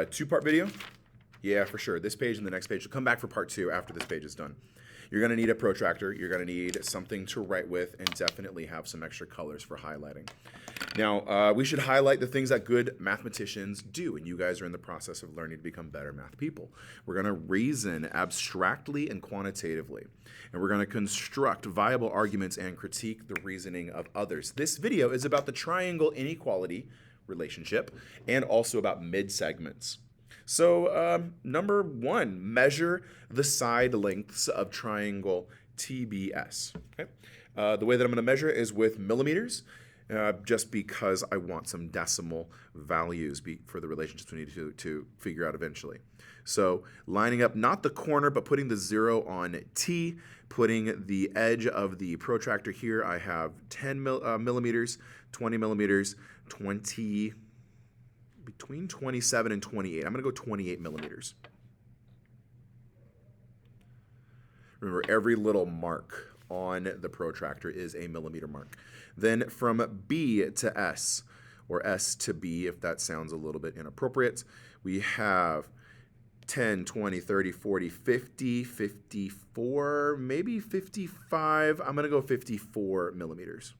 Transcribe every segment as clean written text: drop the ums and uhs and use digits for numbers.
Two-part video? Yeah, for sure. This page and the next page. We'll come back for part 2 after this page is done. You're going to need a protractor. You're going to need something to write with, and definitely have some extra colors for highlighting. Now, we should highlight the things that good mathematicians do, and you guys are in the process of learning to become better math people. We're going to reason abstractly and quantitatively, and we're going to construct viable arguments and critique the reasoning of others. This video is about the triangle inequality relationship and also about midsegments. So number 1, measure the side lengths of triangle TBS. Okay? The way that I'm going to measure it is with millimeters, just because I want some decimal values for the relationships we need to figure out eventually. So lining up not the corner, but putting the 0 on T, putting the edge of the protractor here. I have 10 millimeters, 20 millimeters, 20, between 27 and 28. I'm going to go 28 millimeters. Remember, every little mark on the protractor is a millimeter mark. Then from B to S, or S to B, if that sounds a little bit inappropriate, we have 10, 20, 30, 40, 50, 54, maybe 55. I'm going to go 54 millimeters.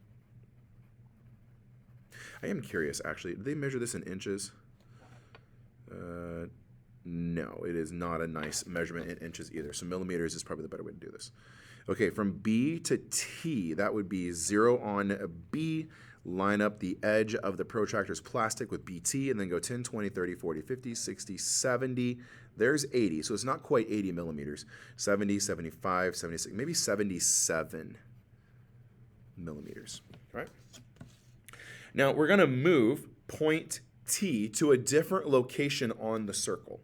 I am curious, actually. Do they measure this in inches? No, it is not a nice measurement in inches either. So millimeters is probably the better way to do this. Okay, from B to T, that would be 0 on B. Line up the edge of the protractor's plastic with BT, and then go 10, 20, 30, 40, 50, 60, 70. There's 80, so it's not quite 80 millimeters. 70, 75, 76, maybe 77 millimeters. All right. Now, we're going to move point T to a different location on the circle.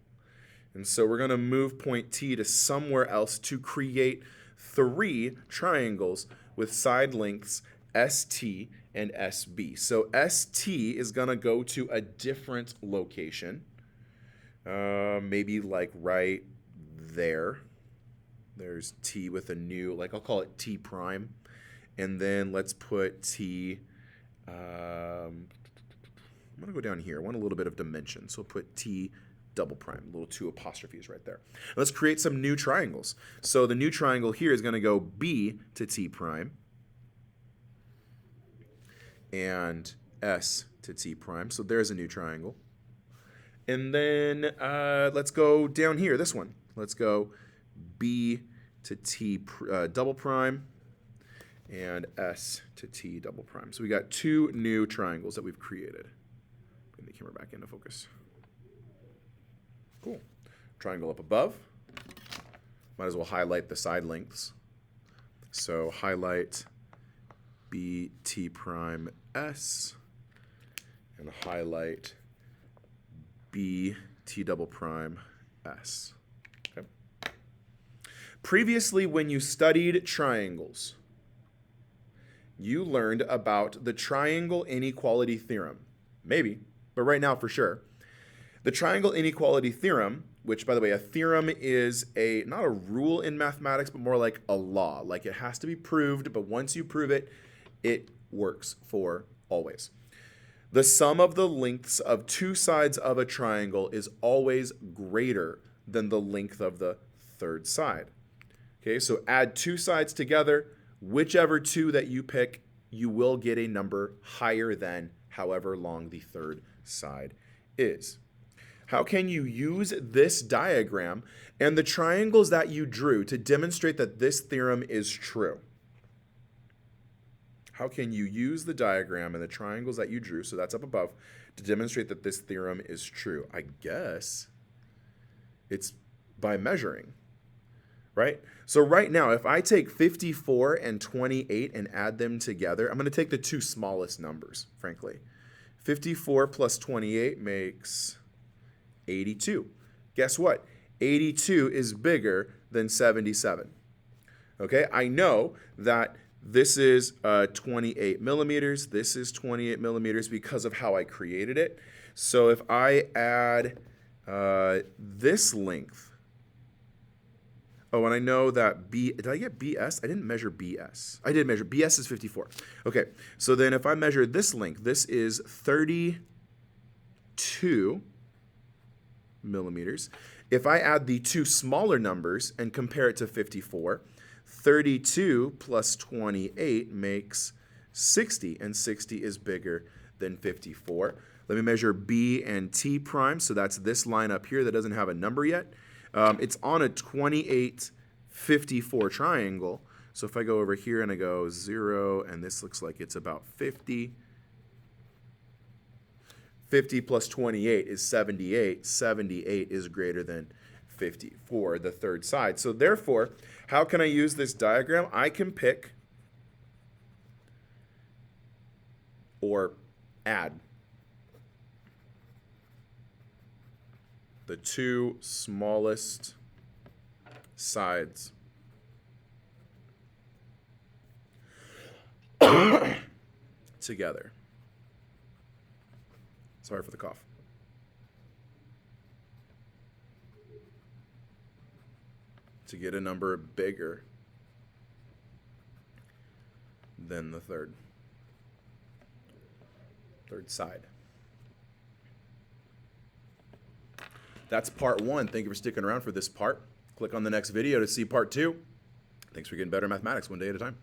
And so we're going to move point T to somewhere else to create 3 triangles with side lengths ST and SB. So ST is going to go to a different location, maybe like right there. There's T with a new, like I'll call it T prime. And then let's put T, I'm going to go down here. I want a little bit of dimension. So we'll put T double prime, little 2 apostrophes right there. Let's create some new triangles. So the new triangle here is going to go B to T prime and S to T prime. So there's a new triangle. And then let's go down here, this one. Let's go B to T double prime and S to T double prime. So we got 2 new triangles that we've created. Bring the camera back into focus. Cool. Triangle up above. Might as well highlight the side lengths. So highlight BT prime S and highlight BT double prime S. Okay. Previously, when you studied triangles, you learned about the triangle inequality theorem. Maybe, but right now for sure. The triangle inequality theorem, which, by the way, a theorem is not a rule in mathematics, but more like a law. Like it has to be proved, but once you prove it, it works for always. The sum of the lengths of 2 sides of a triangle is always greater than the length of the third side. Okay, so add 2 sides together. Whichever 2 that you pick, you will get a number higher than however long the third side is. How can you use this diagram and the triangles that you drew to demonstrate that this theorem is true? How can you use the diagram and the triangles that you drew, so that's up above, to demonstrate that this theorem is true? I guess it's by measuring, right? So right now, if I take 54 and 28 and add them together, I'm going to take the 2 smallest numbers, frankly. 54 plus 28 makes 82. Guess what? 82 is bigger than 77. Okay, I know that this is 28 millimeters. This is 28 millimeters because of how I created it. So if I add this length, oh, and I know that did I get BS? I didn't measure BS. I did measure, BS is 54. Okay, so then if I measure this length, this is 32 millimeters. If I add the two smaller numbers and compare it to 54, 32 plus 28 makes 60, and 60 is bigger than 54. Let me measure B and T prime, so that's this line up here that doesn't have a number yet. It's on a 28, 54 triangle, so if I go over here and I go 0, and this looks like it's about 50, 50 plus 28 is 78. 78 is greater than 54, the third side. So therefore, how can I use this diagram? I can pick or add the two smallest sides together. Sorry for the cough. To get a number bigger than the third side. That's part 1. Thank you for sticking around for this part. Click on the next video to see part 2. Thanks for getting better at mathematics one day at a time.